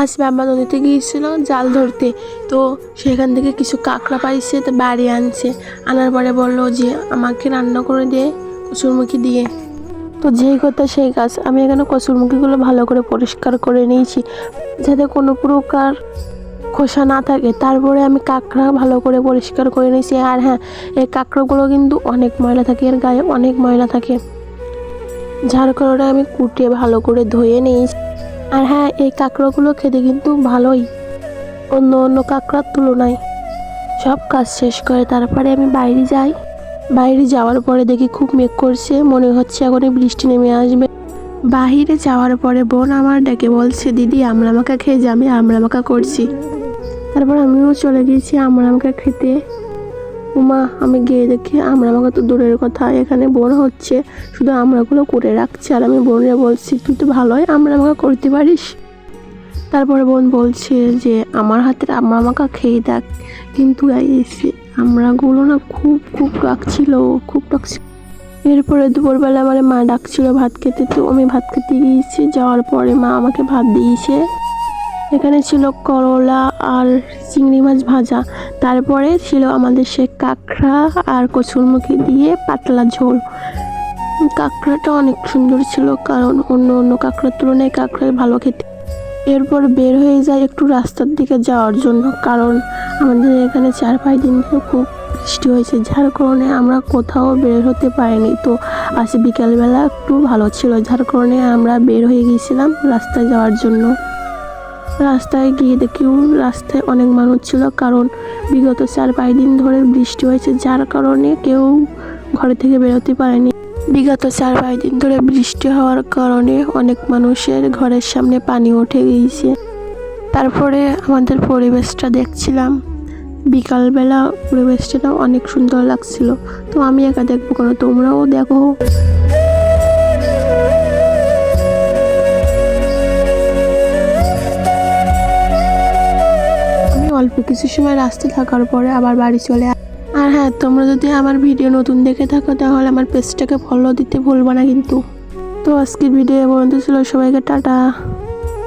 আজ বাবা নদীতে গিয়েছিল জাল ধরতে, তো সেখান থেকে কিছু কাঁকড়া পাইছে, তো বাড়ি আনছে। আনার পরে বললো যে আমাকে রান্না করে দে কচুরমুখী দিয়ে। তো যেই কথা সেই কাজ, আমি এখানে কচুরমুখীগুলো ভালো করে পরিষ্কার করে নিয়েছি যাতে কোনো প্রকার খোসা না থাকে। তারপরে আমি কাঁকড়া ভালো করে পরিষ্কার করে নিয়েছি। আর হ্যাঁ, এই কাঁকড়াগুলো কিন্তু অনেক ময়লা থাকে, এর গায়ে অনেক ময়লা থাকে, যার কারণে আমি কুটে ভালো করে ধুয়ে নিয়েছি। আর হ্যাঁ, এই কাঁকড়াগুলো খেতে কিন্তু ভালোই অন্য অন্য কাঁকড়ার তুলনায়। সব কাজ শেষ করে তারপরে আমি বাইরে যাই। বাইরে যাওয়ার পরে দেখি খুব মেঘ করছে, মনে হচ্ছে এখনই বৃষ্টি নেমে আসবে। বাহিরে যাওয়ার পরে বোন আমার ডেকে বলছে, দিদি আমড়া মাখা খেয়ে যা, আমি আমড়া মাখা করছি। তারপর আমিও চলে গিয়েছি আমড়া মাখা খেতে। উমা, আমি গিয়ে দেখি আমড়া মাখা তো দূরের কথা, এখানে বোন হচ্ছে শুধু আমড়াগুলো করে রাখছে। আর আমি বোনরে বলছি, তুই তো ভালোই আমড়া মাখা করতে পারিস। তারপরে বোন বলছে যে আমার হাতের আমড়া মাখা খেয়ে দেখ। কিন্তু আমড়াগুলো না খুব খুব টক ছিল, খুব টক ছিল। এরপরে দুপুরবেলা আমার মা ডাকছিল ভাত খেতে, তো আমি ভাত খেতে গিয়েছি। যাওয়ার পরে মা আমাকে ভাত দিয়েছে। এখানে ছিল করলা আর চিংড়ি মাছ ভাজা, তারপরে ছিল আমাদের সে কাঁকড়া আর কচুরমুখী দিয়ে পাতলা ঝোল। কাঁকড়াটা অনেক সুন্দর ছিল, কারণ অন্য অন্য কাঁকড়ার তুলনায় কাঁকড়াই ভালো খেতে। এরপর বের হয়ে যায় একটু রাস্তার দিকে যাওয়ার জন্য, কারণ আমাদের এখানে 4-5 দিন ধরে খুব বৃষ্টি হয়েছে, যার কারণে আমরা কোথাও বের হতে পারিনি। তো আজ বিকালবেলা একটু ভালো ছিল, যার কারণে আমরা বের হয়ে গিয়েছিলাম রাস্তায় যাওয়ার জন্য। রাস্তায় গিয়ে দেখি রাস্তায় অনেক মানুষ ছিল, কারণ বিগত 4-5 দিন ধরে বৃষ্টি হয়েছে, যার কারণে কেউ ঘরে থেকে বেরোতে পারেনি। বিগত 4-5 দিন ধরে বৃষ্টি হওয়ার কারণে অনেক মানুষের ঘরের সামনে পানি উঠে গিয়েছে। তারপরে আমাদের পরিবেশটা দেখছিলাম, বিকালবেলা পরিবেশটা অনেক সুন্দর লাগছিল। তো আমি একা দেখবো কেন, তোমরাও দেখো। অল্প কিছু সময় রাস্তায় থাকার পরে আবার বাড়ি চলে। আর হ্যাঁ, তোমরা যদি আমার ভিডিও নতুন দেখে থাকো তাহলে আমার পেজটাকে ফলো দিতে ভুলবা না কিন্তু। তো আজকের ভিডিও পর্যন্ত ছিল, সবাইকে টাটা।